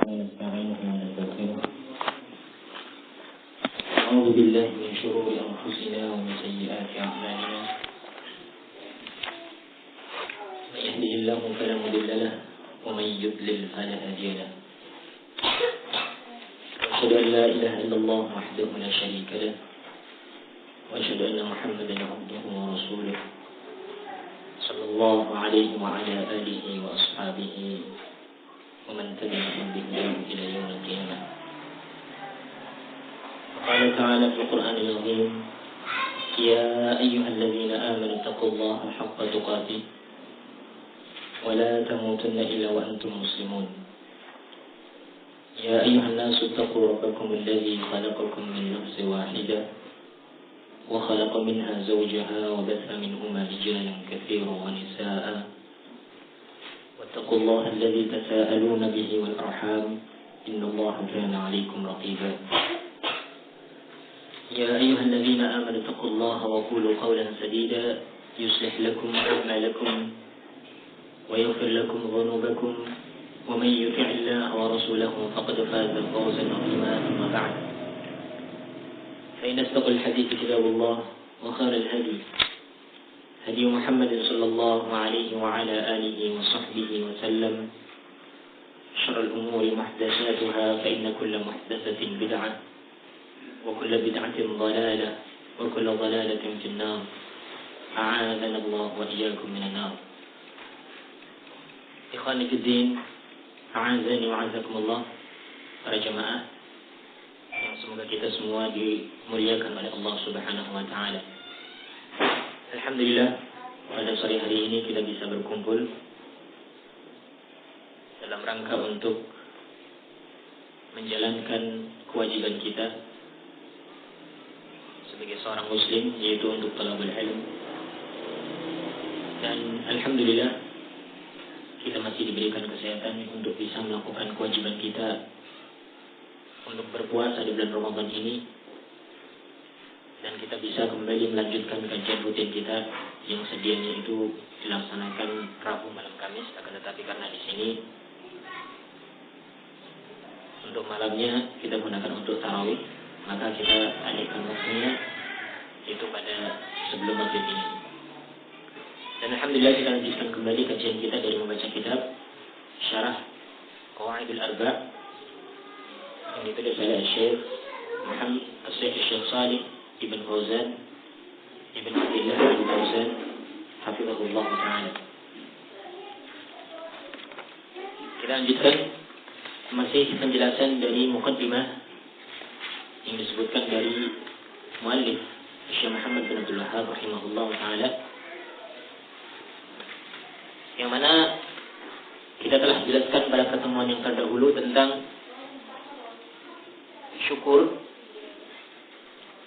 ونستعينه ونستغفره ونعوذ بالله من شرور أنفسنا ومن سيئات أعمالنا من يهده الله فلا مضل له ومن يضلل فلا هادي له وأشهد أن لا إله إلا الله وحده لا شريك له وأشهد أن محمدا عبده ورسوله صلى الله عليه وعلى آله وأصحابه ومن تبعهم بهداه إلى يوم القيامة. قال تعالى في القرآن العظيم: يا أيها الذين آمنوا اتقوا الله حق تقاته ولا تموتن إلا وأنتم مسلمون. يا أيها الناس اتقوا ربكم الذي خلقكم من نفس واحدة وخلق منها زوجها وبث منهما رجالا كثيرا ونساء واتقوا الله الذي تساءلون به والأرحام إن الله كان عليكم رقيبا. يا أيها الذين آمنوا اتقوا الله وقولوا قولا سديدا يصلح لكم أعمالكم ويغفر لكم ذنوبكم ومن يطع الله ورسوله فقد فاز فوزا عظيما. أما بعد، فإن أصدق الحديث كتاب الله وخير الهدي هدي محمد صلى الله عليه وعلى آله وصحبه وسلم. شر الأمور محدثاتها فإن كل محدثة بدعة وكل بدعة ضلالة وكل ضلالة في النار. أعاذنا الله وإياكم من النار. Ikhwani fi din, a'azani wa a'azakumullah, para jamaah yang semoga kita semua dimuliakan oleh Allah Subhanahu wa taala. Alhamdulillah, pada sore hari ini kita bisa berkumpul dalam rangka untuk menjalankan kewajiban kita sebagai seorang muslim, yaitu untuk talabul ilm. Dan alhamdulillah kita masih diberikan kesehatan untuk bisa melakukan kewajiban kita untuk berpuasa di bulan Ramadan ini, dan kita bisa kembali melanjutkan kajian rutin kita yang sedianya itu dilaksanakan Rabu malam Kamis. Akan tetapi karena di sini untuk malamnya kita gunakan untuk tarawih, maka kita alihkan waktunya itu pada sebelum maghrib ini. Dan alhamdulillah kita lanjutkan kembali kajian kita dari membaca kitab Syarah Qawaidul Arba' yang ditulis oleh Syekh Muhammad Syekh Shalih Ibn Fauzan Ibn Abdullah Ibn Fauzan hafizahullah ta'ala. Kita lanjutkan masih penjelasan dari muqaddimah yang disebutkan dari muallif Syekh Muhammad bin Abdul Wahhab rahimahullah ta'ala, yang mana kita telah jelaskan pada pertemuan yang terdahulu tentang syukur,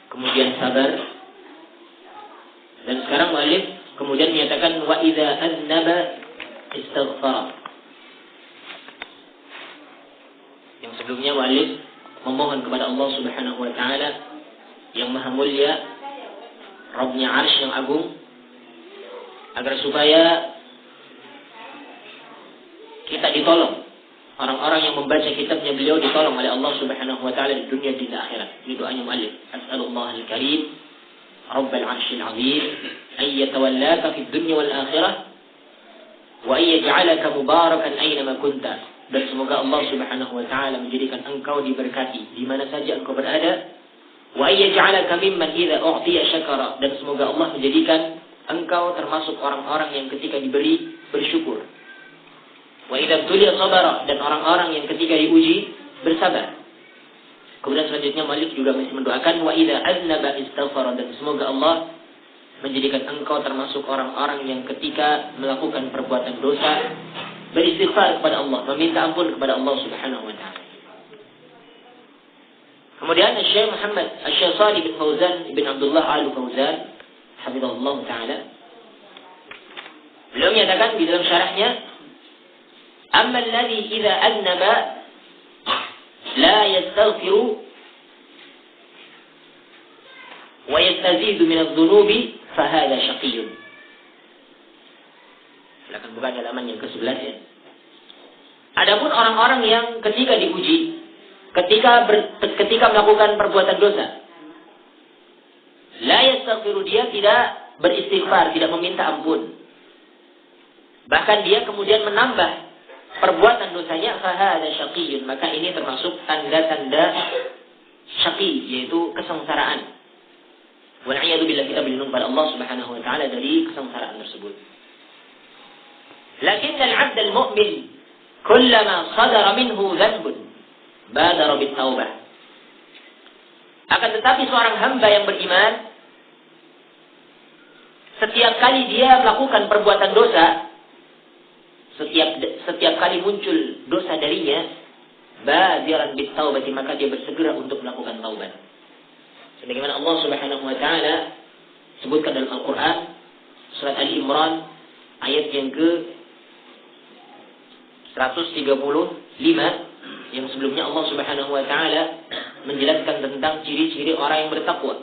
kemudian sabar, dan sekarang muallif kemudian menyatakan wa idza aznaba istaghfara. Yang sebelumnya muallif memohon kepada Allah Subhanahu wa taala yang maha mulia, Rabbnya Arsy yang agung, agar supaya kita ditolong, orang-orang yang membaca kitabnya beliau ditolong oleh Allah Subhanahu wa taala di dunia dan di akhirat. Ini doanya muallif, as'alullah al-karim rabbal 'arsyil 'azim ay yatawallaka fid dunya wal akhirah wa ay yaj'alaka mubarakan aina ma kunta. Dan semoga Allah Subhanahu wa taala menjadikan engkau diberkati di mana saja engkau berada. Wa ay yaj'alaka mimman idza u'tiya syakara. Dan semoga Allah menjadikan engkau termasuk orang-orang yang ketika diberi bersyukur. Wa idza tuliya sabara, dan orang-orang yang ketika diuji bersabar. Kemudian selanjutnya Malik juga masih mendoakan wa idza aznaba istaghfara, dan semoga Allah menjadikan engkau termasuk orang-orang yang ketika melakukan perbuatan dosa beristighfar kepada Allah, meminta ampun kepada Allah Subhanahu wa taala. Kemudian Syekh Muhammad Syekh Shalih bin Fauzan bin Abdullah Al-Fauzan hafizahullah taala, beliau menyatakan di dalam syarahnya, amma alladhi idza aznaba la yastaghfiru wa yastazidu min adh-dhunubi fa hadha shaqiyyun. Silakan buka halaman yang ke-11 ya. Adapun orang-orang yang ketika diuji, ketika melakukan perbuatan dosa, la yastaghfiru, dia tidak beristighfar, tidak meminta ampun. Bahkan dia kemudian menambah perbuatan dosanya, fahada syaqiyun, maka ini termasuk tanda-tanda syaqi, yaitu kesengsaraan. Wal'iyadu billah, kita berlindung pada Allah Subhanahu wa taala dari kesengsaraan tersebut. Lakin al-'abd al-mu'min kullama sadara minhu dhanbun badara bit-taubah. Akan tetapi seorang hamba yang beriman, setiap kali dia melakukan perbuatan dosa, setiap kali muncul dosa darinya, badiran bit-taubati, maka dia bersegera untuk melakukan taubat. Sebagaimana Allah Subhanahu wa taala sebutkan dalam Al-Qur'an surat Ali Imran ayat yang ke 135, yang sebelumnya Allah Subhanahu wa taala menjelaskan tentang ciri-ciri orang yang bertakwa.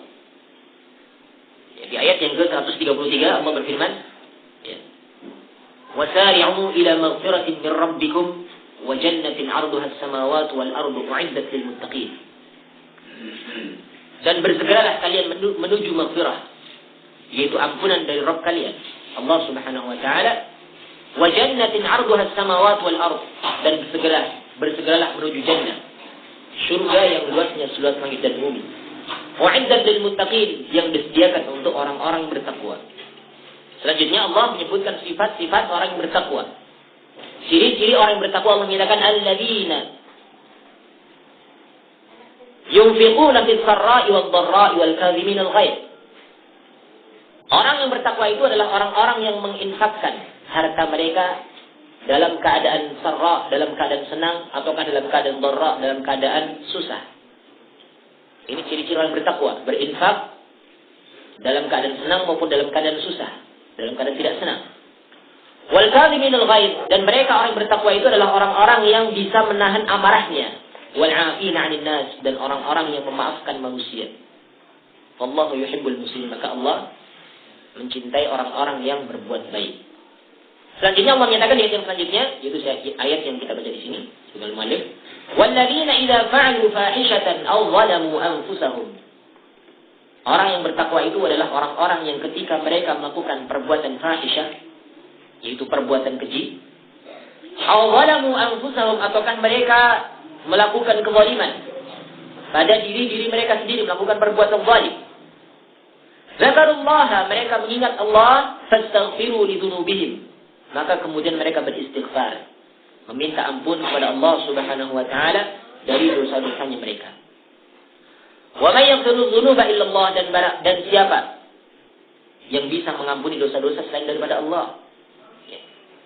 Di ayat yang ke 133 Allah berfirman, "Wasari'u ila maghfiratin min rabbikum wa jannatin 'arduha as-samawati wal ardu u'iddat lil muttaqin." Dan bersegeralah kalian menuju maghfirah, yaitu ampunan dari Rabb kalian, Allah Subhanahu wa taala. Wa jannatin 'arduha as-samawati wal ard, dan bersegeralah menuju jannah, surga yang luasnya seluas langit dan bumi. U'iddat lil muttaqin, yang disediakan untuk orang-orang bertakwa. Selanjutnya Allah menyebutkan sifat-sifat orang yang bertakwa. Ciri-ciri orang yang bertakwa, Allah menyatakan alladzina yunfiquna fis sarra'i wad dharra'i wal kadhimina al ghaidh. Orang yang bertakwa itu adalah orang-orang yang menginfakkan harta mereka dalam keadaan sarra, dalam keadaan senang, ataukah dalam keadaan dharra, dalam keadaan susah. Ini ciri-ciri orang bertakwa, berinfak dalam keadaan senang maupun dalam keadaan susah, dalam keadaan tidak senang. Wal kadhimina al ghaidh, dan mereka orang yang bertakwa itu adalah orang-orang yang bisa menahan amarahnya. Wal 'afina 'anil nas, dan orang-orang yang memaafkan manusia. Wallahu yuhibbul muslimin, maka Allah mencintai orang-orang yang berbuat baik. Selanjutnya Allah menyatakan di ayat yang selanjutnya, yaitu ayat yang kita baca di sini, sebagai muallif, "Walladzina idza fa'alu fahishatan aw zalamu anfusahum." Orang yang bertakwa itu adalah orang-orang yang ketika mereka melakukan perbuatan fahisyah, yaitu perbuatan keji, aw zalamu anfusahum, ataukah mereka melakukan kezaliman pada diri mereka sendiri, melakukan perbuatan zalim. Zakarullaha, mereka mengingat Allah, fastaghfiru lidunubihim, maka kemudian mereka beristighfar, meminta ampun kepada Allah Subhanahu wa taala dari dosa-dosanya mereka. Wa may yaghfiru dzunuba illallah, dan siapa yang bisa mengampuni dosa-dosa selain daripada Allah.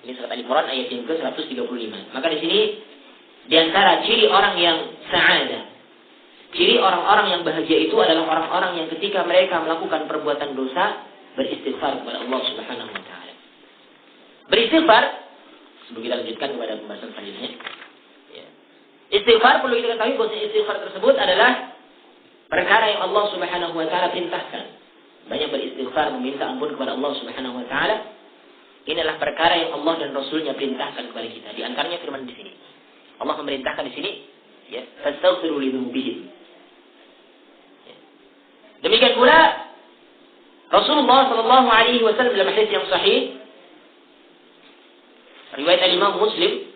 Ini surat Al-Imran ayat yang ke-135. Maka di sini di antara ciri orang yang sa'adah, ciri orang-orang yang bahagia itu adalah orang-orang yang ketika mereka melakukan perbuatan dosa beristighfar kepada Allah Subhanahu wa taala. Beristighfar, sebelum kita lanjutkan kepada pembahasan selanjutnya. Istighfar, perlu kita ketahui bahwa istighfar tersebut adalah perkara yang Allah Subhanahu wa taala perintahkan. Banyak beristighfar, meminta ampun kepada Allah Subhanahu wa taala. Ini adalah perkara yang Allah dan Rasulnya perintahkan kepada kita. Di antaranya firman di sini. Allah memerintahkan di sini, ya, fastaghfiru lidunubihim. Demikian pula Rasulullah sallallahu alaihi wasallam dalam hadis yang sahih riwayat Imam Muslim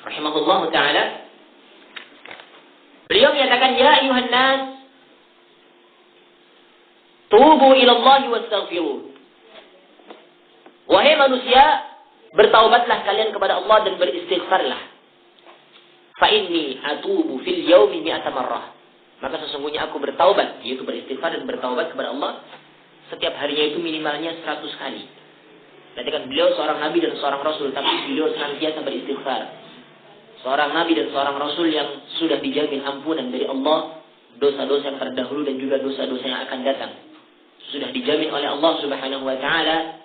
rahimahullahu taala, beliau menyatakan, ya ayuhan nas tubu ila Allah wastaghfiru. Wahai manusia, bertaubatlah kalian kepada Allah dan beristighfarlah. Fa inni atubu fil yaumi mi'ata marrah. Maka sesungguhnya aku bertaubat, yaitu beristighfar dan bertaubat kepada Allah setiap harinya itu minimalnya 100 kali. Berarti kan beliau seorang nabi dan seorang rasul, tapi beliau senantiasa beristighfar. Seorang nabi dan seorang rasul yang sudah dijamin ampunan dari Allah, dosa-dosa yang terdahulu dan juga dosa-dosa yang akan datang. Sudah dijamin oleh Allah Subhanahu wa taala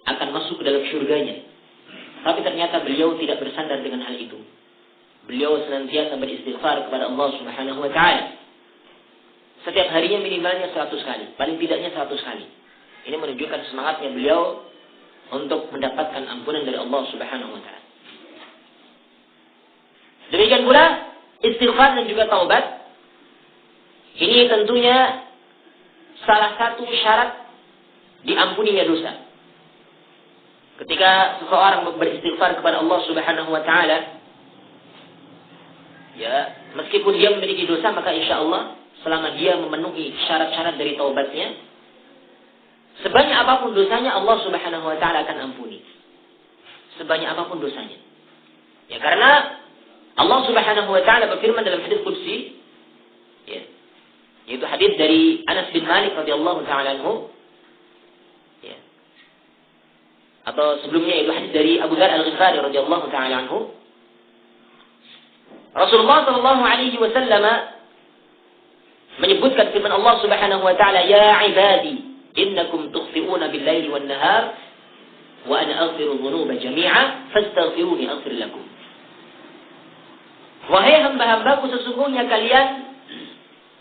akan masuk ke dalam syurganya. Tapi ternyata beliau tidak bersandar dengan hal itu. Beliau senantiasa beristighfar kepada Allah Subhanahu wa taala. Setiap harinya minimalnya 100 kali, paling tidaknya 100 kali. Ini menunjukkan semangatnya beliau untuk mendapatkan ampunan dari Allah Subhanahu wa taala. pula istighfar dan juga taubat. Ini tentunya salah satu syarat diampuninya dosa. Ketika seseorang beristighfar kepada Allah Subhanahu wa taala, ya, meskipun dia memiliki dosa, maka insya Allah selama dia memenuhi syarat-syarat dari taubatnya, sebanyak apapun dosanya Allah Subhanahu wa taala akan ampuni. Sebanyak apapun dosanya. Ya, karena Allah Subhanahu wa taala berfirman dalam hadis qudsi, ya, yaitu hadis dari Anas bin Malik radhiyallahu taala anhu, ya. Atau sebelumnya itu hadis dari Abu Dzar Al-Ghifari radhiyallahu taala anhu. Rasulullah sallallahu alaihi wasallam menyebutkan firman Allah Subhanahu wa taala, "Ya ibadi, innakum tukhti'una bil-laili wan-nahar wa ana aghfiru dhunuba jami'a fastaghfiruni aghfir lakum." Wahai hamba-hambaku, sesungguhnya kalian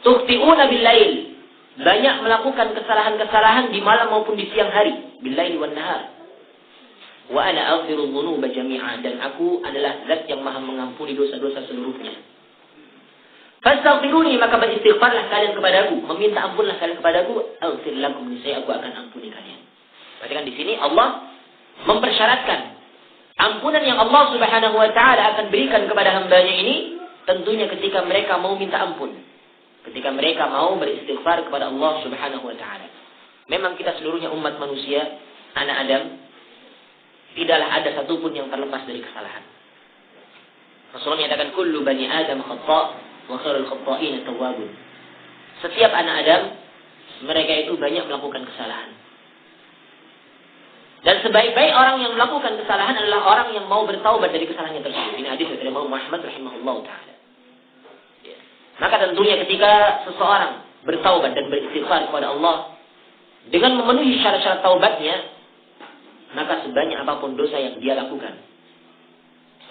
tukhti'una bil-lail, banyak melakukan kesalahan-kesalahan di malam maupun di siang hari, bil-laili wan-nahar. Wa ana aghfiru dhunuba jami'a, dan aku adalah zat yang maha mengampuni dosa-dosa seluruhnya. Fastaghfiruni, maka beristighfarlah kalian kepadaku, meminta ampunlah kalian kepadaku, aghfir lakum, niscaya aku akan ampuni kalian. Berarti kan di sini Allah mempersyaratkan ampunan yang Allah Subhanahu wa taala akan berikan kepada hambanya ini tentunya ketika mereka mau minta ampun. Ketika mereka mau beristighfar kepada Allah Subhanahu wa taala. Memang kita seluruhnya umat manusia, anak Adam, tidaklah ada satupun yang terlepas dari kesalahan. Rasulullah menyatakan kullu bani Adam khata' wa khairul khata'in tawwabun. Setiap anak Adam, mereka itu banyak melakukan kesalahan. Dan sebaik-baik orang yang melakukan kesalahan adalah orang yang mau bertaubat dari kesalahannya tersebut. Ini hadis dari Imam Muhammad rahimahullahu taala. Ya. Maka tentunya ketika seseorang bertaubat dan beristighfar kepada Allah dengan memenuhi syarat-syarat taubatnya, maka sebanyak apapun dosa yang dia lakukan,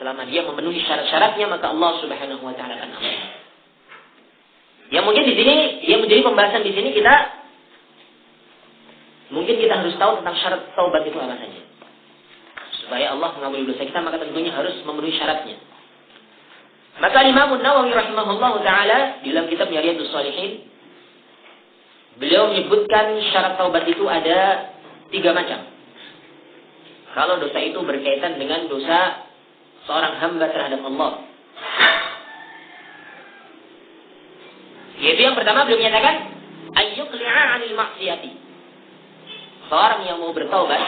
selama dia memenuhi syarat-syaratnya, maka Allah Subhanahu wa taala akan ampuni. Yang mungkin di sini, yang menjadi pembahasan di sini mungkin kita harus tahu tentang syarat taubat itu apa saja. Supaya Allah mengampuni dosa kita, maka tentunya harus memenuhi syaratnya. Maka Imam Nawawi rahimahullahu taala di dalam kitabnya Riyadhus Shalihin, beliau menyebutkan syarat taubat itu ada 3 macam. Kalau dosa itu berkaitan dengan dosa seorang hamba terhadap Allah. Yaitu yang pertama beliau menyatakan ayyuqli'a 'anil ma'siyati. Seorang yang mau bertaubat,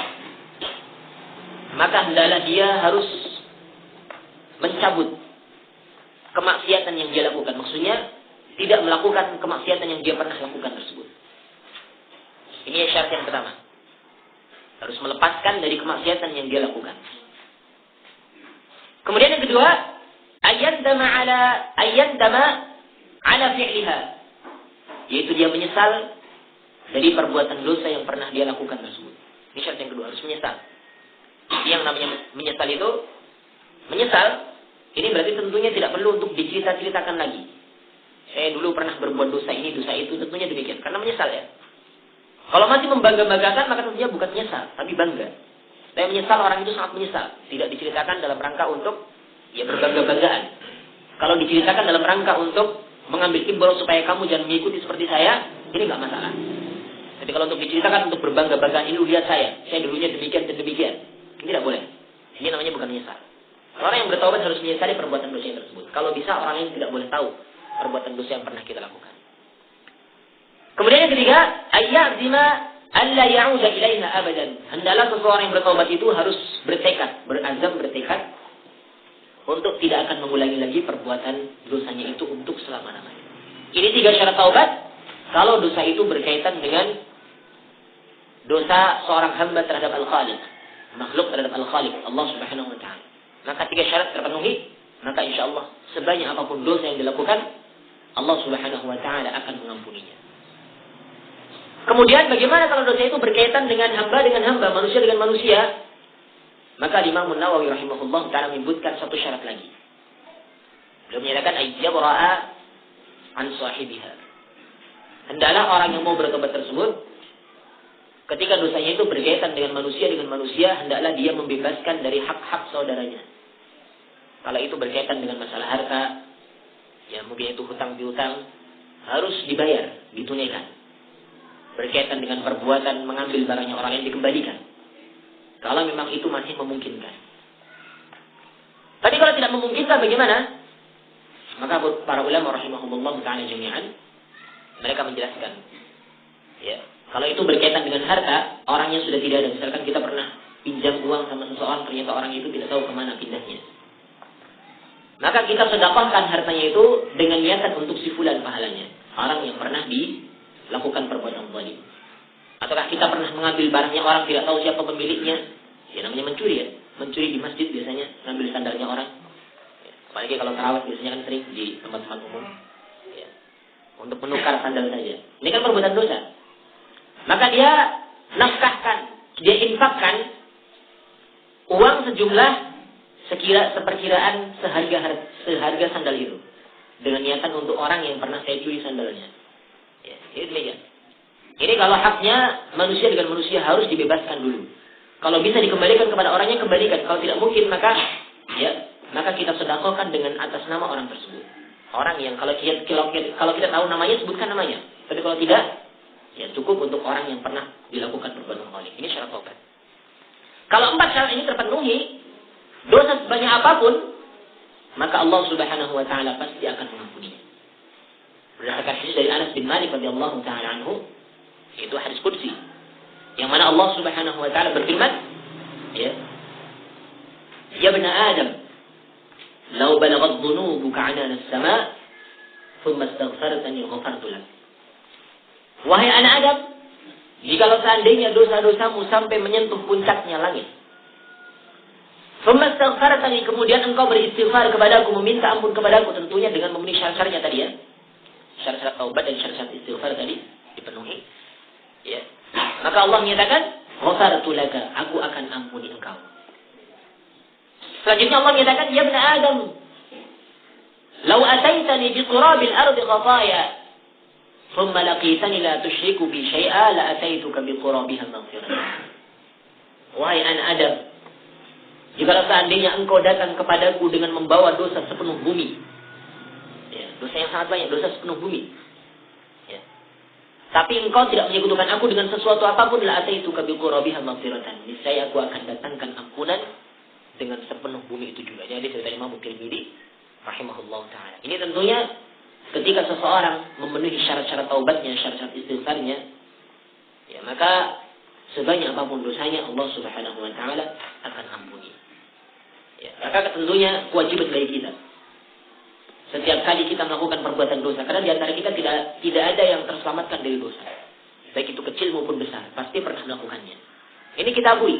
maka hendaklah dia harus mencabut kemaksiatan yang dia lakukan. Maksudnya tidak melakukan kemaksiatan yang dia pernah lakukan tersebut. Ini syarat yang pertama. Harus melepaskan dari kemaksiatan yang dia lakukan. Kemudian yang kedua, ayyandama ala fi'liha. Yaitu dia menyesal dari perbuatan dosa yang pernah dia lakukan tersebut. Ini syarat yang kedua, harus menyesal. Yang namanya menyesal itu, ini berarti tentunya tidak perlu untuk dicerita-ceritakan lagi. Saya dulu pernah berbuat dosa ini, dosa itu, tentunya demikian. Karena menyesal ya. Kalau masih membangga-banggakan, maka tentunya bukan menyesal, tapi bangga. Tapi menyesal, orang itu sangat menyesal. Tidak diceritakan dalam rangka untuk berbangga-banggaan. Kalau diceritakan dalam rangka untuk mengambil imbal supaya kamu jangan mengikuti seperti saya, ini nggak masalah. Jadi kalau untuk diceritakan untuk berbangga-banggaan, ini lihat saya dulunya demikian dan demikian, ini tidak boleh. Ini namanya bukan menyesal. Orang yang bertaubat harus menyesali perbuatan dosa tersebut. Kalau bisa, orang lain tidak boleh tahu perbuatan dosa yang pernah kita lakukan. Kemudian yang ketiga, ayyazima alla ya'uda ilaiha abadan. Hendaklah seseorang yang bertaubat itu harus berazam bertekad untuk tidak akan mengulangi lagi perbuatan dosanya itu untuk selama-lamanya. Ini 3 syarat taubat kalau dosa itu berkaitan dengan dosa seorang hamba terhadap Al-Khaliq, makhluk terhadap Al-Khaliq, Allah Subhanahu wa taala. Maka 3 syarat terpenuhi, maka insyaallah sebanyak apapun dosa yang dilakukan, Allah Subhanahu wa taala akan mengampuninya. Kemudian bagaimana kalau dosa itu berkaitan dengan hamba, manusia dengan manusia? Maka Imam Nawawi rahimahullah ta'ala menyebutkan satu syarat lagi. Beliau menyatakan ayyabra'a an sahibiha. Hendaklah orang yang mau bertobat tersebut, ketika dosanya itu berkaitan dengan manusia, hendaklah dia membebaskan dari hak-hak saudaranya. Kalau itu berkaitan dengan masalah harta, ya mungkin itu hutang piutang, harus dibayar, ditunaikan. Berkaitan dengan perbuatan mengambil barangnya orang yang dikembalikan. Kalau memang itu masih memungkinkan. Tapi kalau tidak memungkinkan bagaimana? Maka para ulama rahimahumullah ta'ala jami'an, mereka menjelaskan. Ya, kalau itu berkaitan dengan harta, orangnya sudah tidak ada. Misalkan kita pernah pinjam uang sama seseorang, ternyata orang itu tidak tahu kemana pindahnya. Maka kita sedekahkan hartanya itu dengan niatan untuk si fulan pahalanya. Orang yang pernah dilakukan perbuatan zalim. Ataukah kita pernah mengambil barangnya orang, tidak tahu siapa pemiliknya. Ya namanya mencuri ya. Mencuri di masjid biasanya, ngambil sandalnya orang. Ya, apalagi kalau tarawih biasanya kan sering di tempat-tempat umum. Ya, untuk menukar sandal saja. Ini kan perbuatan dosa. Maka dia nafkahkan, dia infakkan uang sejumlah seperkiraan seharga sandal itu, dengan niatan untuk orang yang pernah saya curi sandalnya. Ya, ini demikian. Ini kalau haknya manusia dengan manusia harus dibebaskan dulu. Kalau bisa dikembalikan kepada orangnya, kembalikan. Kalau tidak mungkin, maka kita sedekahkan dengan atas nama orang tersebut. Orang yang kalau kita tahu namanya, sebutkan namanya. Tapi kalau tidak, ya cukup untuk orang yang pernah dilakukan perbuatan zalim. Ini syarat taubat. Kalau 4 syarat ini terpenuhi, dosa sebanyak apapun, maka Allah Subhanahu wa taala pasti akan mengampuninya. Berdasarkan hadis dari Anas bin Malik radhiyallahu taala anhu, itu hadis qudsi, yang mana Allah Subhanahu wa taala berfirman, ya ibn Adam, law balaghat dhunubuka 'anana as-sama' thumma astaghfartani ghafartu lak. Wahai anak Adam, jikalau seandainya dosa-dosamu sampai menyentuh puncaknya langit, kemudian engkau beristighfar kepadaku, meminta ampun kepadaku, tentunya dengan memenuhi syarat-syaratnya tadi ya. Syarat-syarat taubat dan syarat-syarat istighfar tadi dipenuhi. Ya. Maka Allah menyatakan, "Ghafartu laka," aku akan ampuni engkau. Selanjutnya Allah menyatakan, "Ya ibn Adam, law ataitani bi turabil ardi khataya, thumma laqitani la tusyriku bi syai'a la ataituka bi qurabiha maghfiratan." Wahai anak Adam, jikalau seandainya engkau datang kepadaku dengan membawa dosa sepenuh bumi, ya, dosa yang sangat banyak, dosa sepenuh bumi, ya, tapi engkau tidak menyekutukan aku dengan sesuatu apapun, la ataituka bi qurabiha maghfiratan, niscaya aku akan datangkan ampunan dengan sepenuh bumi itu juga. Jadi cerita Imam Tirmidzi rahimahullah taala. Ini tentunya ketika seseorang memenuhi syarat-syarat taubatnya, syarat-syarat istighfarnya, ya, maka sebanyak apapun dosanya Allah Subhanahu wa taala akan ampuni. Ya, maka tentunya kewajiban bagi kita setiap kali kita melakukan perbuatan dosa, karena di antara kita tidak ada yang terselamatkan dari dosa, baik itu kecil maupun besar, pasti pernah melakukannya. Ini kita akui.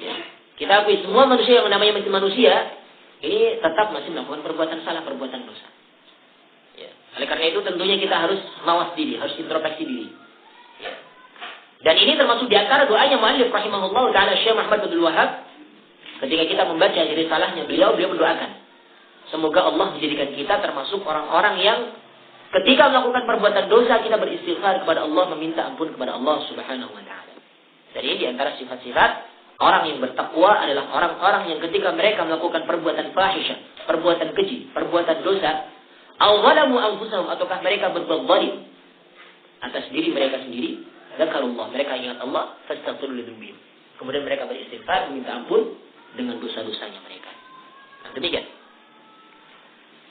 Ya, kita akui semua manusia yang namanya manusia ini tetap masih melakukan perbuatan salah, perbuatan dosa. Ya, oleh karena itu tentunya kita harus mawas diri, harus introspeksi diri. Ya. Dan ini termasuk di antara doanya mu'allif rahimahullah ta'ala Syekh Muhammad Abdul Wahhab. Ketika kita membaca risalahnya beliau mendoakan, semoga Allah menjadikan kita termasuk orang-orang yang ketika melakukan perbuatan dosa kita beristighfar kepada Allah, meminta ampun kepada Allah Subhanahu wa taala. Jadi di antara sifat-sifat orang yang bertakwa adalah orang-orang yang ketika mereka melakukan perbuatan fahisyah, perbuatan keji, perbuatan dosa, aw zalamu anfusahum, ataukah mereka berbuat zalim atas diri mereka sendiri, zakarullah, mereka ingat Allah, fastaghfiru lidzunubihim, kemudian mereka beristighfar, meminta ampun dengan dosa-dosanya mereka. Nah, demikian.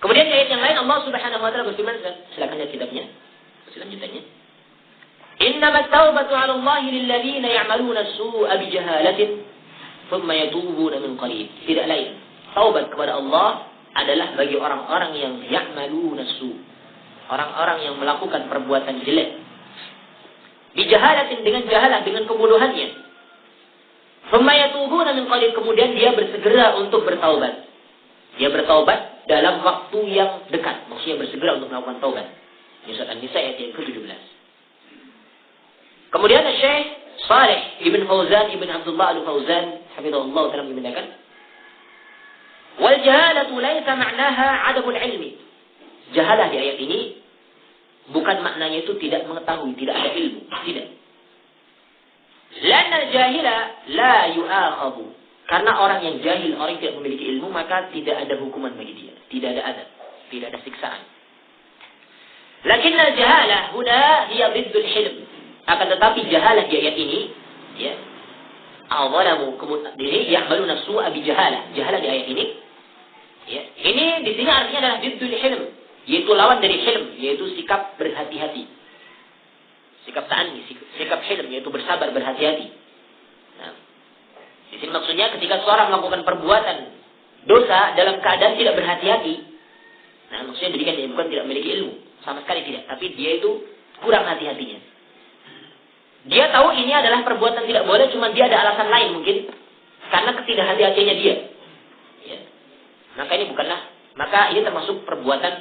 Kemudian ayat yang lain Allah Subhanahu wa taala berfirman, silakan lihat kitabnya, selanjutnya. Innamat taubatu 'ala Allahi lil ladzina ya'maluna as-su'a bi jahalatin thumma yatubuna min qarib. Tidak lain, taubat kepada Allah adalah bagi orang-orang yang ya'maluna as-su', orang-orang yang melakukan perbuatan jelek. Bi jahalatin, dengan jahalah, dengan kebodohannya. Thumma yatubuna min qarib, kemudian dia bersegera untuk bertaubat. Dia bertaubat dalam waktu yang dekat, maksudnya bersegera untuk melakukan taubat. Surat An-Nisa ayat yang ke-17. Kemudian Syekh Shalih Ibn Fauzan Ibn Abdullah Al-Fauzan hafizahullah ta'ala mengatakan, wal jahalatu laisa ma'naha 'adamul ilmi. Jahalah di ayat ini bukan maknanya itu tidak mengetahui, tidak ada ilmu, tidak. Lana jahila la yu'akhadhu Karena orang yang jahil, orang yang tidak memiliki ilmu, maka tidak ada hukuman bagi dia. Tidak ada adab. Tidak ada siksaan. Lakin al-jahalah huna hiya biddul hilm. Akan tetapi jahalah di ayat ini, ya, awalamu kemudian ya'maluna su'a bi jahalah. Jahalah di ayat ini, ya, ini di sini artinya adalah biddul hilm, yaitu lawan dari hilm, yaitu sikap berhati-hati. Sikap ta'anni, sikap hilm, yaitu bersabar, berhati-hati. Nah, di sini maksudnya ketika seorang melakukan perbuatan dosa dalam keadaan tidak berhati-hati, nah maksudnya demikian, dia bukan tidak memiliki ilmu, sama sekali tidak, tapi dia itu kurang hati-hatinya. Dia tahu ini adalah perbuatan tidak boleh, cuma dia ada alasan lain mungkin karena ketidakhati-hatiannya dia. Ya. Maka ini termasuk perbuatan,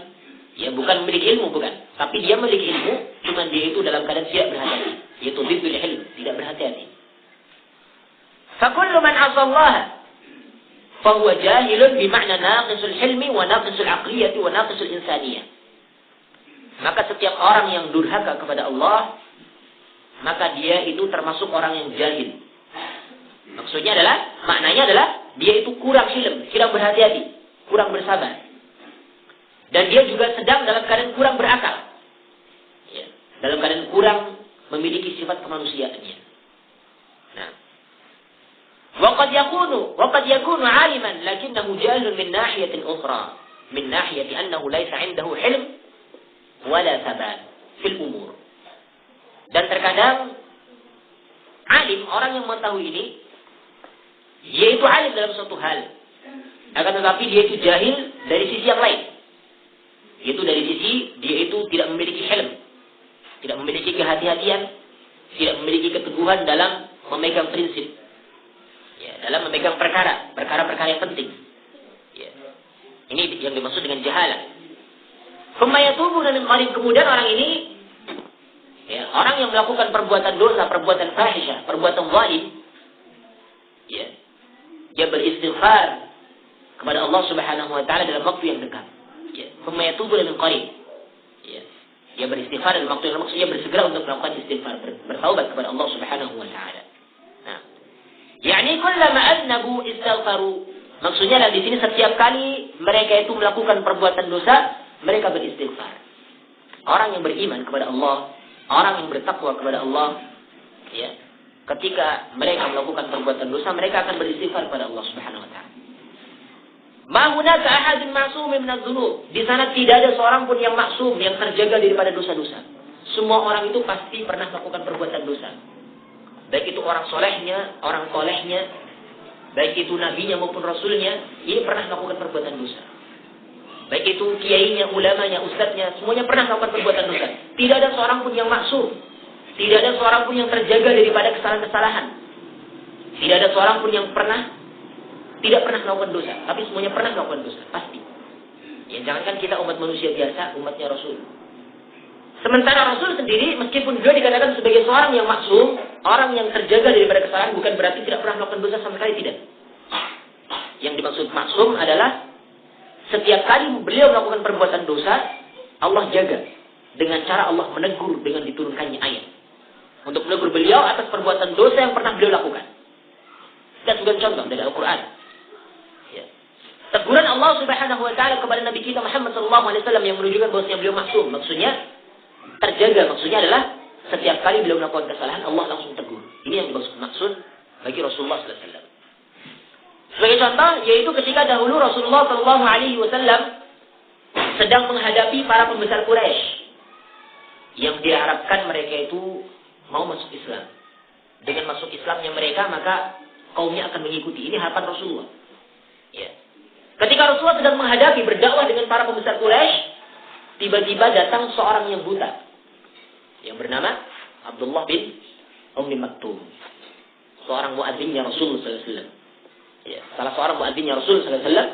ya, bukan memiliki ilmu, bukan, tapi dia memiliki ilmu, cuma dia itu dalam keadaan tidak berhati-hati, yaitu biddul hilm, tidak berhati-hati. Fakullu man 'asallaha fahuwa jahilun bima'na naqisul hilmi wa naqisul aqliyati wa naqisul insaniyah. Maka setiap orang yang durhaka kepada Allah, maka dia itu termasuk orang yang jahil. Maksudnya maknanya adalah dia itu kurang hilm, kurang berhati-hati, kurang bersabar. Dan dia juga sedang dalam keadaan kurang berakal. Ya, dalam keadaan kurang memiliki sifat kemanusiaannya. Nah, waqad yakunu 'aliman lakinnahu jahilun min nahiyatin ukhra, min nahiyati annahu laysa 'indahu hilm wala sabat fil umur. Dan terkadang alim, orang yang mengetahui ini, dia itu alim dalam suatu hal, akan tetapi dia itu jahil dari sisi yang lain, yaitu dari sisi dia itu tidak memiliki hilm, tidak memiliki kehati-hatian, tidak memiliki keteguhan dalam memegang prinsip, ya, dalam memegang perkara-perkara yang penting. Ya. Ini yang dimaksud dengan jahalah. Kemudian orang ini, ya, orang yang melakukan perbuatan dosa, perbuatan fahisyah, perbuatan zalim, ya, dia beristighfar kepada Allah Subhanahu wa taala dalam waktu yang dekat. Ya, thumma yatubu min qarib. Ya, dia beristighfar dalam waktu yang dekat, maksudnya bersegera untuk melakukan istighfar, bertaubat kepada Allah Subhanahu wa taala. Nah, yakni kullama aznabu istaghfaru. Maksudnya di sini setiap kali mereka itu melakukan perbuatan dosa, mereka beristighfar. Orang yang beriman kepada Allah, orang yang bertakwa kepada Allah, ya, ketika mereka melakukan perbuatan dosa, mereka akan beristighfar kepada Allah Subhanahu wa taala. Ma hunaka ahadun ma'sumin min adz-dzunub. Di sana tidak ada seorang pun yang maksum, yang terjaga daripada dosa-dosa. Semua orang itu pasti pernah melakukan perbuatan dosa. Baik itu orang solehnya, orang tolehnya, baik itu nabinya maupun rasulnya, ini pernah melakukan perbuatan dosa. Baik itu kiainya, ulamanya, ustadznya, semuanya pernah melakukan perbuatan dosa. Tidak ada seorang pun yang maksum. Tidak ada seorang pun yang terjaga daripada kesalahan-kesalahan. Tidak ada seorang pun yang tidak pernah melakukan dosa. Tapi semuanya pernah melakukan dosa. Pasti. Ya, jangankan kita umat manusia biasa, umatnya Rasul. Sementara Rasul sendiri, meskipun beliau dikatakan sebagai seorang yang maksum, orang yang terjaga daripada kesalahan, bukan berarti tidak pernah melakukan dosa sama sekali, tidak. Yang dimaksud maksum adalah setiap kali beliau melakukan perbuatan dosa, Allah jaga. Dengan cara Allah menegur dengan diturunkannya ayat. Untuk menegur beliau atas perbuatan dosa yang pernah beliau lakukan. Dan juga contoh dari Al-Quran. Ya. Teguran Allah Subhanahu wa taala kepada Nabi kita Muhammad SAW yang menunjukkan bahwasanya beliau maksum. Maksudnya terjaga. Maksudnya adalah setiap kali beliau melakukan kesalahan, Allah langsung tegur. Ini yang dimaksud maksud bagi Rasulullah SAW. Sebagai contoh, yaitu ketika dahulu Rasulullah SAW sedang menghadapi para pembesar Quraisy yang diharapkan mereka itu mau masuk Islam. Dengan masuk Islamnya mereka, maka kaumnya akan mengikuti. Ini harapan Rasulullah. Ya. Ketika Rasulullah sedang menghadapi berdakwah dengan para pembesar Quraisy, tiba-tiba datang seorang yang buta yang bernama Abdullah bin Ummi Maktum, seorang muadzinnya Rasulullah SAW. Ya, salah seorang muadzinnya Rasul sallallahu alaihi wasallam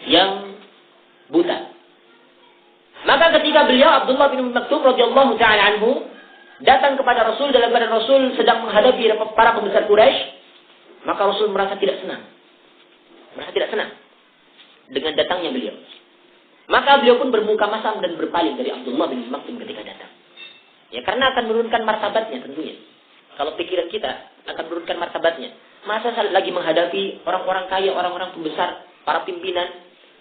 yang buta. Maka ketika beliau Abdullah bin Maktum radhiyallahu taala anhu datang kepada Rasul dalam keadaan Rasul sedang menghadapi para pembesar Quraisy, maka Rasul merasa tidak senang. Merasa tidak senang dengan datangnya beliau. Maka beliau pun bermuka masam dan berpaling dari Abdullah bin Maktum ketika datang. Ya, karena akan menurunkan martabatnya tentunya. Kalau pikiran kita akan menurunkan martabatnya. masa lagi menghadapi orang-orang kaya, orang-orang pembesar, para pimpinan,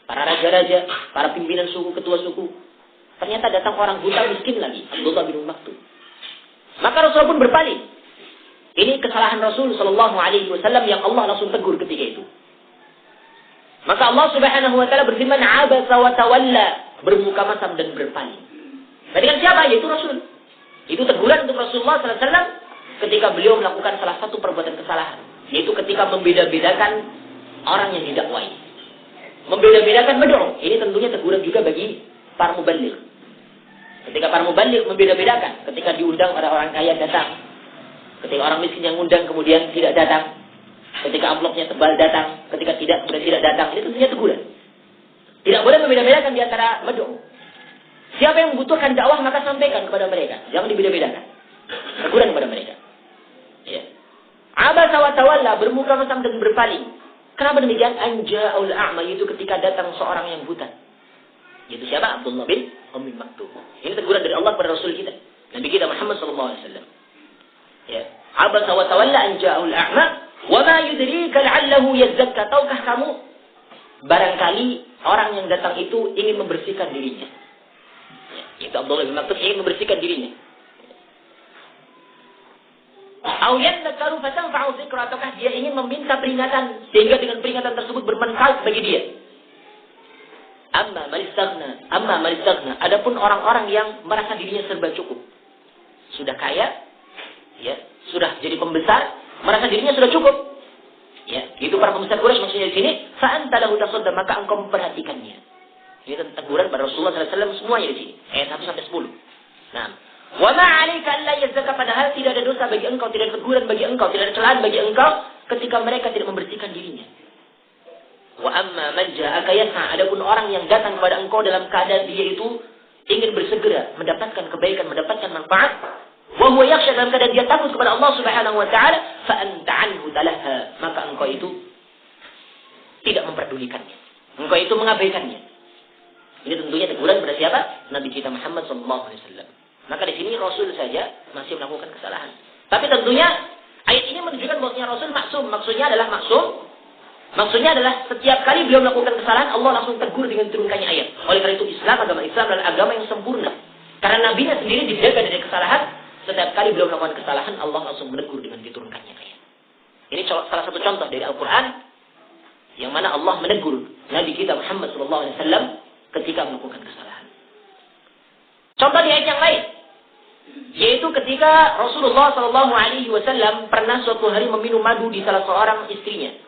para raja-raja, para pimpinan suku, ketua suku. Ternyata datang orang buta miskin lagi, Abdullah bin Maktum. Maka Rasul pun berpaling. Ini kesalahan Rasul Shallallahu Alaihi Wasallam yang Allah langsung tegur ketika itu. Maka Allah Subhanahu Wa Taala berfirman, "Abasa wa tawalla," bermuka masam dan berpaling. Berarti kan siapa? Yaitu Rasul. Itu teguran untuk Rasulullah Sallallahu Alaihi Wasallam ketika beliau melakukan salah satu perbuatan kesalahan, yaitu ketika membeda-bedakan orang yang didakwai. Membeda-bedakan mad'u. Ini tentunya teguran juga bagi para muballigh. Ketika para muballigh membeda-bedakan, ketika diundang orang kaya datang, ketika orang miskin yang undang kemudian tidak datang, ketika amplopnya tebal datang, ketika tidak kemudian tidak datang, ini tentunya teguran. Tidak boleh membeda-bedakan di antara mad'u. Siapa yang membutuhkan dakwah maka sampaikan kepada mereka, jangan dibeda-bedakan. Teguran kepada mereka. Ya. Abasa wa tawalla, bermuka masam dan berpaling. Kenapa demikian? Anja'ul a'ma, itu ketika datang seorang yang buta. Yaitu siapa? Abdullah bin Maktum. Ini teguran dari Allah kepada Rasul kita, Nabi kita Muhammad sallallahu alaihi wasallam. Ya. Abasa wa tawalla anja'ul a'ma, wa ma yudrika la'allahu yazzakka. Tahukah kamu barangkali orang yang datang itu ingin membersihkan dirinya. Ya. Itu Abdullah bin Maktum ingin membersihkan dirinya. Au yadzakaru fatanfa'u dzikra, ataukah dia ingin meminta peringatan sehingga dengan peringatan tersebut bermanfaat bagi dia. Amma man istaghna, adapun orang-orang yang merasa dirinya serba cukup. Sudah kaya, ya, sudah jadi pembesar, merasa dirinya sudah cukup. Ya, itu para pembesar Quraisy maksudnya di sini, fa anta lahu tasadda, maka engkau memperhatikannya. Ini teguran pada Rasulullah sallallahu alaihi wasallam semuanya di sini. Ayat 1 sampai 10. Nah, wa ma 'alaika alla yazzaka, padahal tidak ada dosa bagi engkau, tidak ada teguran bagi engkau, tidak ada celaan bagi engkau ketika mereka tidak membersihkan dirinya. Wa amma man ja'aka yas'a, adapun orang yang datang kepada engkau dalam keadaan dia itu ingin bersegera mendapatkan kebaikan, mendapatkan manfaat, wa huwa yakhsha, dalam keadaan dia takut kepada Allah Subhanahu wa taala, fa anta 'anhu talaha, maka engkau itu tidak memperdulikannya. Engkau itu mengabaikannya. Ini tentunya teguran kepada siapa? Nabi kita Muhammad sallallahu alaihi wasallam. Maka di sini Rasul saja masih melakukan kesalahan. Tapi tentunya ayat ini menunjukkan bahwasanya Rasul maksum. Maksudnya adalah setiap kali beliau melakukan kesalahan, Allah langsung tegur dengan turunkannya ayat. Oleh karena itu agama Islam adalah agama yang sempurna. Karena Nabi-Nya sendiri dijaga dari kesalahan. Setiap kali beliau melakukan kesalahan, Allah langsung menegur dengan diturunkannya ayat. Ini salah satu contoh dari Al-Quran yang mana Allah menegur Nabi kita Muhammad SAW ketika melakukan kesalahan. Contoh di ayat yang lain, yaitu ketika Rasulullah SAW pernah suatu hari meminum madu di salah seorang istrinya.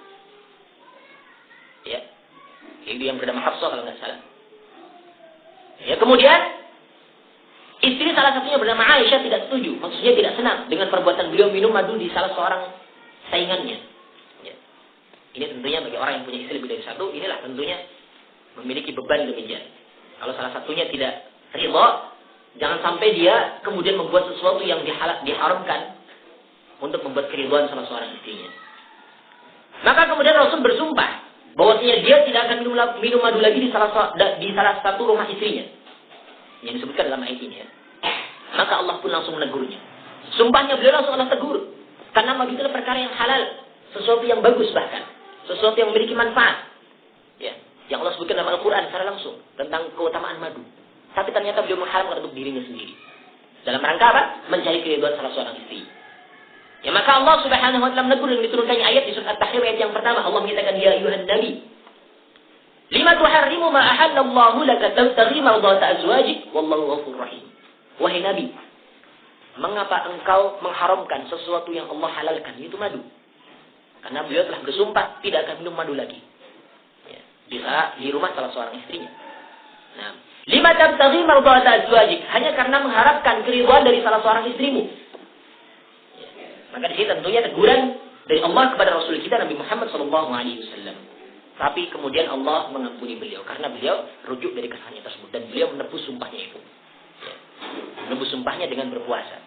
Ya, itu yang bernama Hafsah kalau nggak salah. Ya, kemudian istri salah satunya bernama Aisyah tidak setuju, maksudnya tidak senang dengan perbuatan beliau minum madu di salah seorang saingannya. Ya. Ini tentunya bagi orang yang punya istri lebih dari satu, inilah tentunya memiliki beban demikian. Kalau salah satunya tidak ridha, jangan sampai dia kemudian membuat sesuatu yang diharamkan untuk membuat keridhaan salah seorang istrinya. Maka kemudian Rasul bersumpah bahwasanya dia tidak akan minum madu lagi di salah satu rumah istrinya. Yang disebutkan dalam ayat ini. Ya. Maka Allah pun langsung menegurnya. Sumpahnya beliau langsung Allah tegur. Karena madu itu adalah perkara yang halal, sesuatu yang bagus bahkan, sesuatu yang memiliki manfaat. Ya. Yang Allah sebutkan dalam Al-Quran secara langsung tentang keutamaan madu. Tapi ternyata beliau mengharamkan untuk dirinya sendiri. Dalam rangka apa? Mencari keridhaan salah seorang istri. Ya, maka Allah Subhanahu wa taala menegur dengan diturunkannya ayat di surat At-Tahrim ayat yang pertama. Allah menyatakan, ya ayuhan nabi, lima tuharrimu ma ahallallahu laka tabtaghi mardata azwajik wallahu ghafurur rahim. Wahai nabi, mengapa engkau mengharamkan sesuatu yang Allah halalkan, yaitu madu? Karena beliau telah bersumpah tidak akan minum madu lagi. Ya, di rumah salah seorang istrinya. Nah, lima tabtaghi mardata azwajik, hanya karena mengharapkan keridhaan dari salah seorang istrimu. Ya, maka di sini tentunya teguran dari Allah kepada Rasul kita Nabi Muhammad SAW. Tapi kemudian Allah mengampuni beliau karena beliau rujuk dari kesalahannya tersebut dan beliau menebus sumpahnya itu. Ya, menebus sumpahnya dengan berpuasa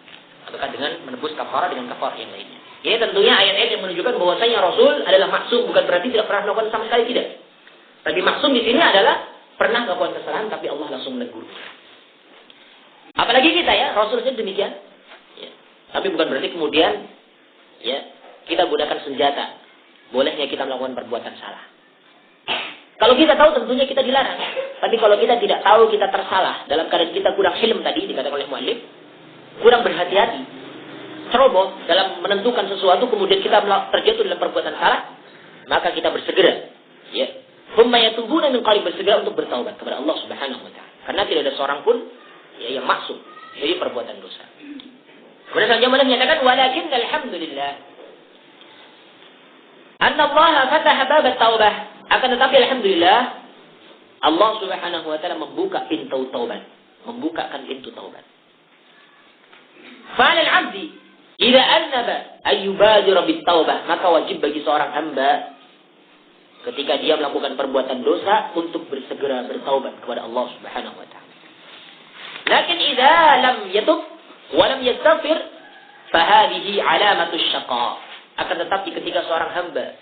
ataukah dengan menebus kafarah dengan kafarah yang lainnya. Ini tentunya ayat-ayat yang menunjukkan bahwasanya Rasul adalah maksum, bukan berarti tidak pernah melakukan sama sekali, tidak. Tapi maksum di sini adalah pernah melakukan kesalahan tapi Allah langsung menegur. Apalagi kita ya, Rasul sendiri demikian. Ya. Tapi bukan berarti kemudian ya kita gunakan senjata bolehnya kita melakukan perbuatan salah. Kalau kita tahu tentunya kita dilarang. Tapi kalau kita tidak tahu, kita tersalah. Dalam keadaan kita kurang hilm tadi, dikatakan oleh muallif, kurang berhati-hati, ceroboh dalam menentukan sesuatu, kemudian kita terjatuh dalam perbuatan salah, maka kita bersegera. Ya. Thumma yatubuna min qarib, bersegera untuk bertaubat kepada Allah Subhanahu wa taala. Karena tidak ada seorang pun yang maksum dari perbuatan dosa. Kemudian selanjutnya menyatakan walakin alhamdulillah anna Allah fataha bab at-taubah. Akan tetapi alhamdulillah Allah Subhanahu wa taala membuka pintu taubat, membukakan pintu taubat. Fa'al al-'abdi idza annaba ayyubadir bit-taubah, maka wajib bagi seorang hamba ketika dia melakukan perbuatan dosa untuk bersegera bertaubat kepada Allah Subhanahu wa taala. Lakin idza lam yatub wa lam yastaghfir fa hadhihi 'alamatu syaqa. Akan tetapi ketika seorang hamba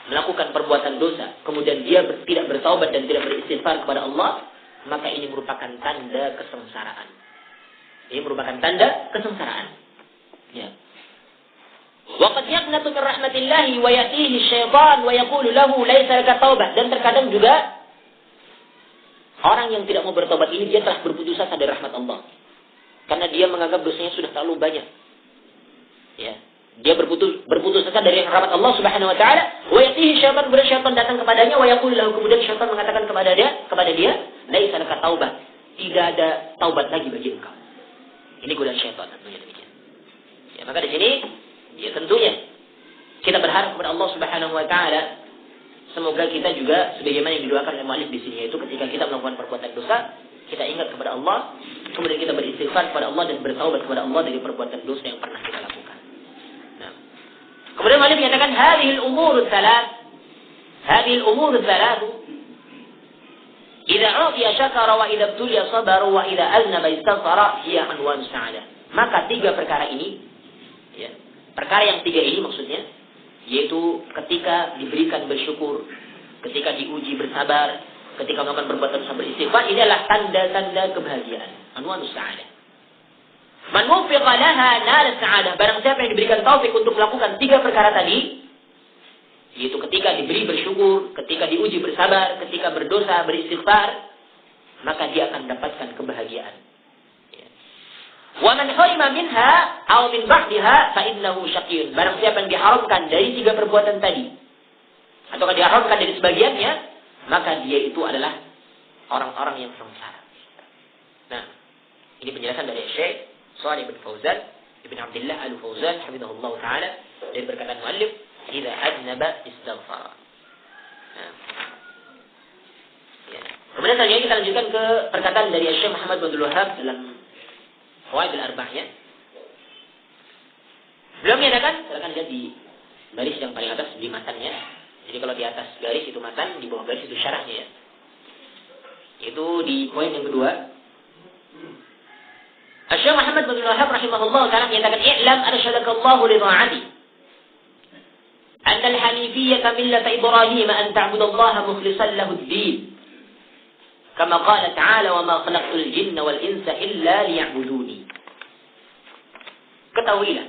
melakukan perbuatan dosa, kemudian dia tidak bertaubat dan tidak beristighfar kepada Allah, maka ini merupakan tanda kesengsaraan. Ini merupakan tanda kesengsaraan. Ya. Wa qad yaqnatu min rahmatillahi wa yatihi syaitan wa yaqulu lahu laisa laka taubah. Dan terkadang juga orang yang tidak mau bertobat ini dia telah berputus asa dari rahmat Allah. Karena dia menganggap dosanya sudah terlalu banyak. Ya. Dia berputus asa dari rahmat Allah Subhanahu wa taala. Wa yatihi syaitan, kemudian syaitan datang kepadanya, wa yaqulu lahu, kemudian syaitan mengatakan kepada dia, laisa laka taubah. Tidak ada taubat lagi bagi engkau. Ini godaan syaitan tentunya demikian. Ya, maka di sini ya tentunya kita berharap kepada Allah Subhanahu wa taala, semoga kita juga sebagaimana yang didoakan oleh muallif di sini, yaitu ketika kita melakukan perbuatan dosa, kita ingat kepada Allah, kemudian kita beristighfar kepada Allah dan bertaubat kepada Allah dari perbuatan dosa yang pernah kita lakukan. Nah. Kemudian muallif menyatakan hadhil umur tsalath. Hadhil umur tsalath. Idza 'ufiya syakara wa idza ibtuliya sabara wa idza aznaba istaghfara hiya anwan sa'adah. Maka tiga perkara ini, ya. Perkara yang tiga ini maksudnya yaitu ketika diberikan bersyukur, ketika diuji bersabar, ketika melakukan perbuatan dosa beristighfar, ini adalah tanda-tanda kebahagiaan. Anwan sa'adah. Man wufiqa laha nala sa'adah. Barang siapa yang diberikan taufik untuk melakukan tiga perkara tadi, yaitu ketika diberi bersyukur, ketika diuji bersabar, ketika berdosa beristighfar, maka dia akan mendapatkan kebahagiaan. Wa man harima minha aw min ba'daha fa innahu syaqiyun. Barang siapa yang diharamkan dari tiga perbuatan tadi, atau diharamkan dari sebagiannya, maka dia itu adalah orang-orang yang sengsara. Nah, ini penjelasan dari Syekh Shalih bin Fauzan Ibn Abdullah Al-Fauzan hafizahullah taala dari perkataan muallif, idza adnaba istaghfara. Nah. Ya. Kemudian selanjutnya kita lanjutkan ke perkataan dari Syekh Muhammad bin Abdul Wahhab dalam Fawaid al-Arba'iyah. Beliau menyatakan, silakan lihat di baris yang paling atas di matannya. Jadi kalau di atas garis itu matan, di bawah garis itu syarahnya ya. Itu di poin yang kedua. Syekh Muhammad bin Abdul Wahhab rahimahullah taala menyatakan, "I'lam arsyadakallahu li ta'ati. Anna al-hanifiyyah millata Ibrahim an ta'budallaha mukhlishan lahu ad-din. Kama qala ta'ala wa ma khalaqtul jinna wal insa illa liya'buduni." Ketahuilah,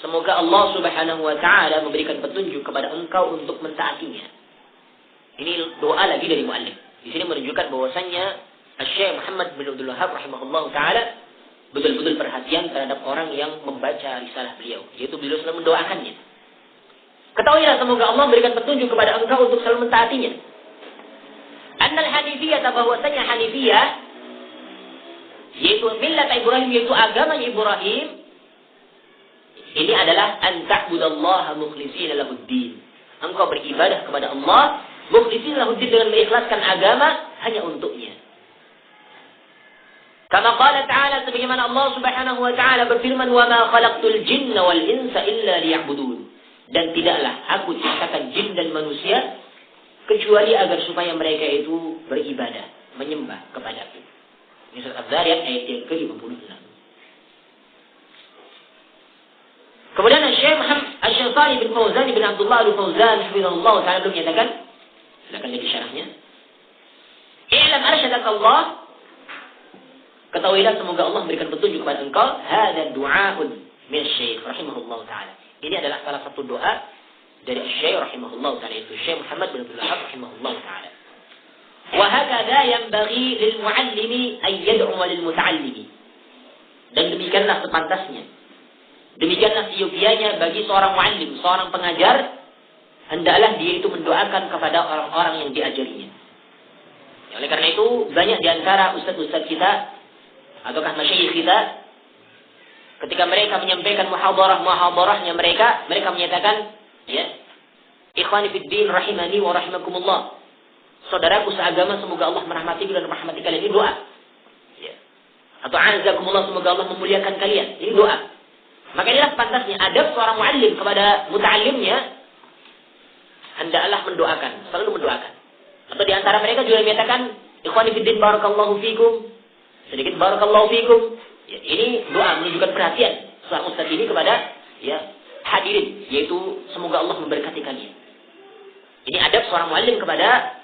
semoga Allah Subhanahu wa taala memberikan petunjuk kepada engkau untuk mentaatinya. Ini doa lagi dari muallif. Di sini menunjukkan bahwasannya Syekh Muhammad bin Abdul Wahhab rahimahullah taala betul-betul perhatian terhadap orang yang membaca risalah beliau, yaitu beliau selalu mendoakannya. Ketahuilah semoga Allah memberikan petunjuk kepada engkau untuk selalu mentaatinya. Annal hanifiyah, bahwasanya hanifiyah yaitu millat Ibrahim, yaitu agama Ibrahim, ini adalah an ta'budallaha mukhlishina lahud-din. Engkau beribadah kepada Allah mukhlishina lahud-din, dengan mengikhlaskan agama hanya untuknya. Kama qala ta'ala, sebagaimana Allah Subhanahu wa taala berfirman, "Wa ma khalaqtul jinna wal insa illa liya'budun." Dan tidaklah aku ciptakan jin dan manusia kecuali agar supaya mereka itu beribadah, menyembah kepadaku. Ini surat Az-Zariyat ayat yang ke-56. Kemudian Syekh Shalih bin Fauzan bin Abdullah Al-Fauzan hafizahullah taala menyatakan, silakan lihat syarahnya. I'lam arsyadakallah, ketahuilah semoga Allah memberikan petunjuk kepada engkau. Hada du'aun min Syekh rahimahullah taala. Ini adalah salah satu doa dari Syekh rahimahullah taala, itu Syekh Muhammad bin Abdul Wahhab rahimahullah taala. Wa hakadha yanbaghi lil muallimi ay yad'u lil muta'allimi. Dan demikianlah sepantasnya, demikianlah seyogianya bagi seorang muallim, seorang pengajar, hendaklah dia itu mendoakan kepada orang-orang yang diajarinya. Oleh karena itu, banyak di antara ustaz-ustaz kita ataukah masyayikh kita, ketika mereka menyampaikan muhadarahnya mereka menyatakan, ya, ikhwani fid din rahimani wa rahimakumullah. Saudaraku seagama, semoga Allah merahmati dan merahmati kalian. Ini doa. Ya. Atau azakumullah, semoga Allah memuliakan kalian. Ini doa. Maka inilah pantasnya adab seorang muallim kepada muta'allimnya, hendaklah mendoakan, selalu mendoakan. Atau di antara mereka juga menyatakan, ikhwani fiddin barakallahu fikum, sedikit barakallahu fikum. Ya, ini doa menunjukkan perhatian seorang ustaz ini kepada, ya, hadirin, yaitu semoga Allah memberkati kalian. Ini adab seorang muallim kepada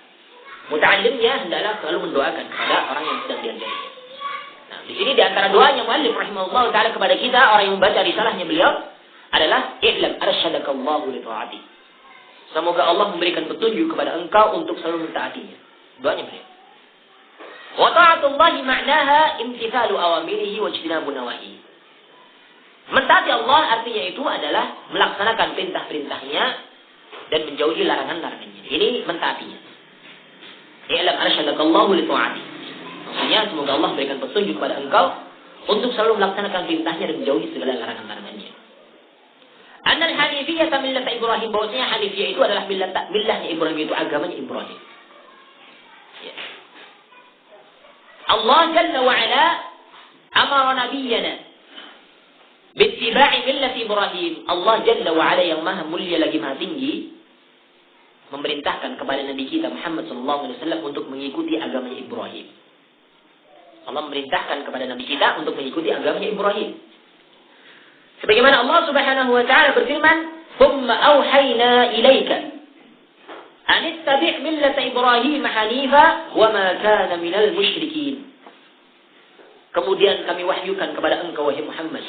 muta'allimnya, hendaklah selalu mendoakan kepada orang yang sedang diajarinya. Nah, di sini di antara doanya muallim rahimahullah taala kepada kita, orang yang membaca risalahnya beliau adalah i'lam arsyadakallahu li ta'ati. Semoga Allah memberikan petunjuk kepada engkau untuk selalu mentaatinya. Doanya beliau. Wa ta'atullahi ma'naha imtithalu awamirihi wa ijtinabu nawahi. Mentaati Allah artinya itu adalah melaksanakan perintah-perintahnya dan menjauhi larangan-larangannya. Ini mentaatinya. I'lam arsyadakallahu li ta'ati. Maksudnya semoga Allah berikan petunjuk kepada engkau untuk selalu melaksanakan perintahnya dan menjauhi segala larangan-larangannya. Annal hanifiyah millat Ibrahim, bahwasanya Hanifiyah itu adalah millahnya Ibrahim, itu agamanya Ibrahim. Ya. Allah Jalla wa Ala amara nabiyyana bittiba'i millat Ibrahim. Allah Jalla wa Ala yang maha mulia lagi maha tinggi memerintahkan kepada Nabi kita Muhammad sallallahu alaihi wasallam untuk mengikuti agamanya Ibrahim. Allah memerintahkan kepada Nabi kita untuk mengikuti agamanya Ibrahim. Sebagaimana Allah Subhanahu wa taala berfirman, "Tsumma auhayna ilaika an ittabi' millata Ibrahim hanifa wa ma kana minal musyrikin." Kemudian kami wahyukan kepada engkau wahai Muhammad,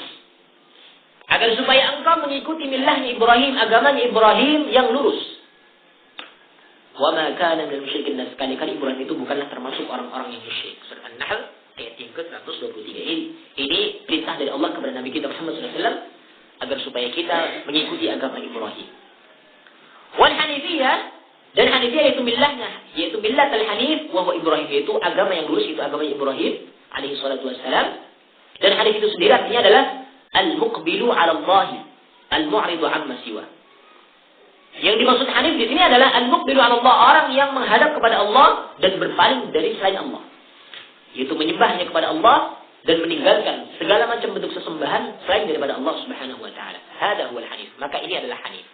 agar supaya engkau mengikuti millahnya Ibrahim, agamanya Ibrahim yang lurus. Wa ma kana minal musyrikin, dan sekali-kali Ibrahim itu bukanlah termasuk orang-orang yang musyrik. Surah An-Nahl ayat yang ke-123. Ini perintah dari Allah kepada Nabi kita Muhammad SAW agar supaya kita mengikuti agama Ibrahim. Wal Hanifiyah, dan Hanifiyah itu millahnya, yaitu millat al-Hanif wa huwa Ibrahim, yaitu agama yang lurus, itu agama Ibrahim alaihi salatu wassalam. Dan Hanif itu sendiri artinya adalah al-muqbilu 'ala Allah, al-mu'ridu 'amma siwa. Yang dimaksud Hanif di sini adalah al-muqbilu 'ala Allah, orang yang menghadap kepada Allah dan berpaling dari selain Allah, yaitu menyembahnya kepada Allah dan meninggalkan segala macam bentuk sesembahan selain daripada Allah Subhanahu wa taala. Hada huwal hanif. Maka ini adalah hanif.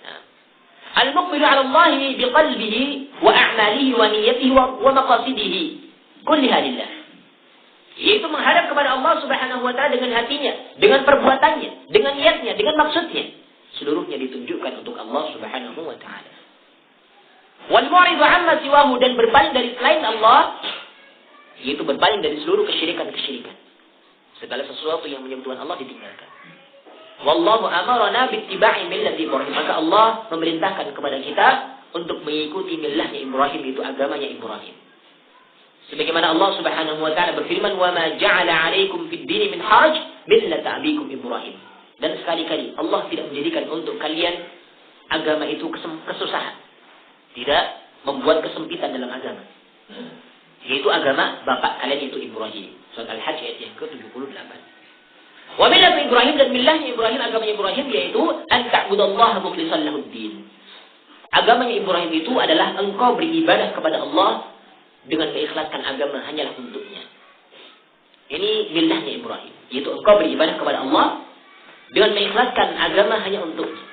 Nah. Al-muqbilu 'ala Allah biqalbihi wa a'malihi wa niyyatihi wa maqasidihi kulliha lillah. Yaitu menghadap kepada Allah Subhanahu wa taala dengan hatinya, dengan perbuatannya, dengan niatnya, dengan maksudnya. Seluruhnya ditunjukkan untuk Allah Subhanahu wa taala. Wal mu'ridu 'amma siwahu, dan berpaling dari selain Allah, yaitu berpaling dari seluruh kesyirikan-kesyirikan. Segala sesuatu yang menyebutkan Allah ditinggalkan. Wallahu amarna bittiba'i millati Ibrahim. Maka Allah memerintahkan kepada kita untuk mengikuti millahnya Ibrahim, itu agamanya Ibrahim. Sebagaimana Allah Subhanahu wa taala berfirman, "Wa ma ja'ala 'alaikum fid dini min haraj millata abikum Ibrahim." Dan sekali-kali Allah tidak menjadikan untuk kalian agama itu kesusahan. Tidak membuat kesempitan dalam agama. Yaitu agama bapak kalian, itu Ibrahim. Surat Al-Hajj ayat yang ke-78. Wa millatu Ibrahim, dan millahnya Ibrahim, agamanya Ibrahim, yaitu an ta'budallaha mukhlishan lahuddin. Agamanya Ibrahim itu adalah engkau beribadah kepada Allah dengan mengikhlaskan agama hanyalah untuknya. Ini millahnya Ibrahim, yaitu engkau beribadah kepada Allah dengan mengikhlaskan agama hanya untuknya.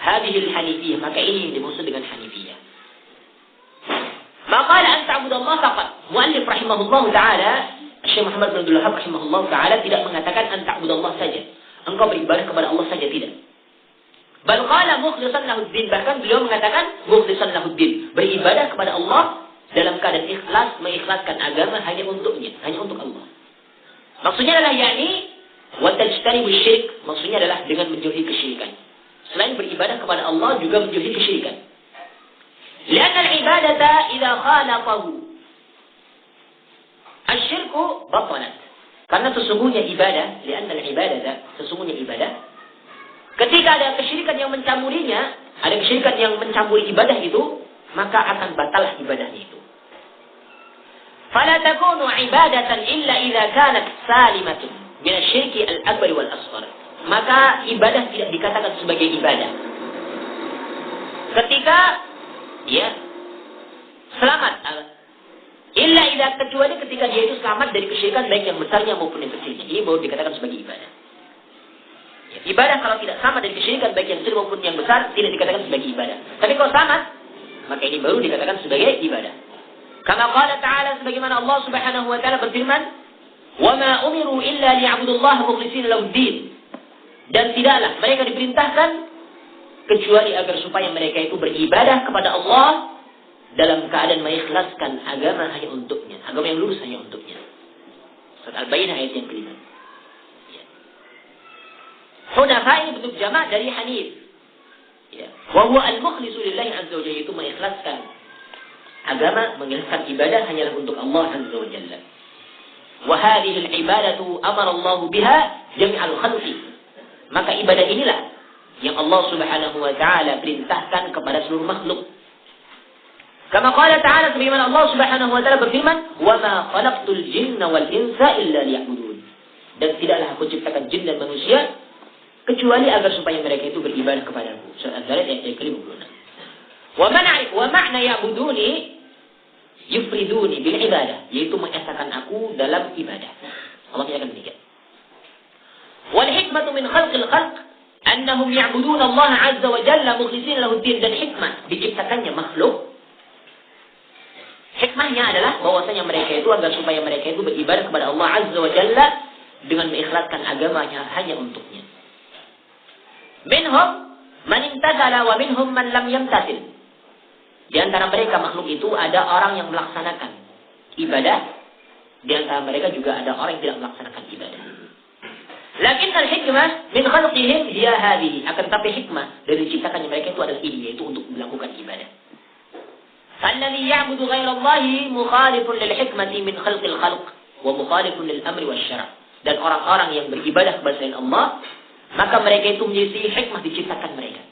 Hadhil hanifiyah, maka ini yang dimaksud dengan hanifiyah. Maka an ta'budallaha faqat. Muallif rahimahullah taala, Syekh Muhammad bin Abdul Wahhab rahimahullah taala tidak mengatakan an ta'budallaha saja, engkau beribadah kepada Allah saja, tidak. Bal qala mukhlishan lahuddin, bahkan beliau mengatakan mukhlishan lahuddin, beribadah kepada Allah dalam keadaan ikhlas, mengikhlaskan agama hanya untuknya, hanya untuk Allah. Maksudnya adalah yakni wa tajtanibu syirik, maksudnya adalah dengan menjauhi kesyirikan. selain beribadah kepada Allah juga menjauhi kesyirikan. Lianna al-ibadata idza khalaqahu asyirku batalat. Karena sesungguhnya ibadah, lianna al-ibadata, sesungguhnya ibadah, ketika ada kesyirikan yang mencampurinya, ada kesyirikan yang mencampuri ibadah itu, maka akan batal ibadahnya itu. Fala takunu ibadatan illa idza kanat salimatun min asy-syirki al-akbar wal asghar. Maka ibadah tidak dikatakan sebagai ibadah ketika selamat, illa idza, kecuali ketika dia itu selamat dari kesyirikan baik yang besarnya maupun yang kecilnya. Ini baru dikatakan sebagai ibadah. Ibadah kalau tidak selamat dari kesyirikan baik yang kecil maupun yang besar tidak dikatakan sebagai ibadah. Tapi kalau selamat, maka ini baru dikatakan sebagai ibadah. Kama qala ta'ala, sebagaimana Allah Subhanahu wa taala berfirman, "Wa ma umiru illa liya'budullaha mukhlishina lahud-din." Dan tidaklah mereka diperintahkan kecuali agar supaya mereka itu beribadah kepada Allah dalam keadaan mengikhlaskan agama hanya untuknya, agama yang lurus hanya untuknya. Surat Al-Baqarah ayat yang kelima. Hunafa ini bentuk jamak dari hanif. Wa huwa al-mukhlisu lillahi azza wa jalla, itu mengikhlaskan agama, mengikhlaskan ibadah hanyalah untuk Allah azza wa jalla. Wa hadhihi al-ibadatu amara Allah biha jami'al khalqi. Maka ibadah inilah yang Allah Subhanahu wa taala perintahkan kepada seluruh makhluk. Kama qala ta'ala, sebagaimana Allah Subhanahu wa taala berfirman, "Wa ma khalaqtul jinna wal insa illa liya'budun." Dan tidaklah aku ciptakan jin dan manusia kecuali agar supaya mereka itu beribadah kepadaku. Surat Az-Zariyat ayat 56. Wa ma'na ya'buduni yufriduni bil ibadah, yaitu mengesahkan aku dalam ibadah. Allah menyatakan demikian. Wal hikmatu min khalqil khalq annahum ya'buduna Allah azza wa jalla mukhlishina lahu ad-din. Dan hikmah diciptakannya makhluk, hikmahnya adalah bahwasanya mereka itu agar supaya mereka itu beribadah kepada Allah azza wa jalla dengan mengikhlaskan agamanya hanya untuknya. Minhum man imtathala wa minhum man lam yamtathil. Di antara mereka makhluk itu ada orang yang melaksanakan ibadah, di antara mereka juga ada orang yang tidak melaksanakan ibadah. Lakin al-hikmah min khalqihim hiya hadhihi. Akan tapi hikmah dari diciptakannya mereka itu adalah ini, yaitu untuk melakukan ibadah. Alladhi ya'budu ghaira Allahi mukhalifun lil hikmati min khalqil khalq wa mukhalifun lil amri wasyara'. Dan orang-orang yang beribadah kepada selain Allah, maka mereka itu menyelisih hikmah diciptakan mereka.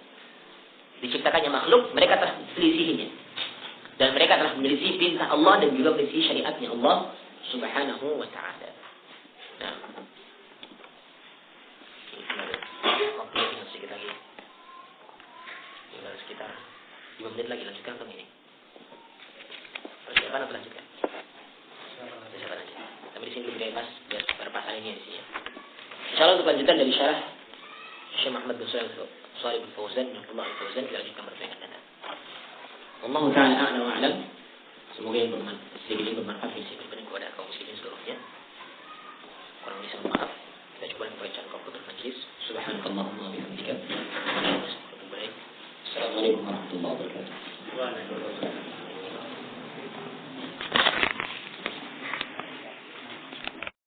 Diciptakannya makhluk, mereka telah menselisihinya. Dan mereka telah menyelisih perintah Allah dan juga menyelisih syariatnya Allah Subhanahu wa ta'ala. Nah, waktu tinggal sedikit lagi. Tinggal sekitar 5 menit lagi, lanjutkan atau ini? Persiapan atau lanjutkan? Persiapan aja. Tapi di sini dulu kita bahas biar perpasan ini di sini. Insyaallah untuk lanjutan dari syarah Syekh Muhammad bin Shalih bin Fauzan bin Abdullah Al-Fauzan kita lanjutkan pada yang akan datang. Wallahu ta'ala a'lam wa a'lam. Semoga yang sedikit bermanfaat bisa diberikan kepada kaum muslimin seluruhnya. Kurang lebih mohon maaf. Kita coba membaca al-Qur'an majlis. Subhanakallahumma wa bihamdika. Assalamualaikum warahmatullahi wabarakatuh.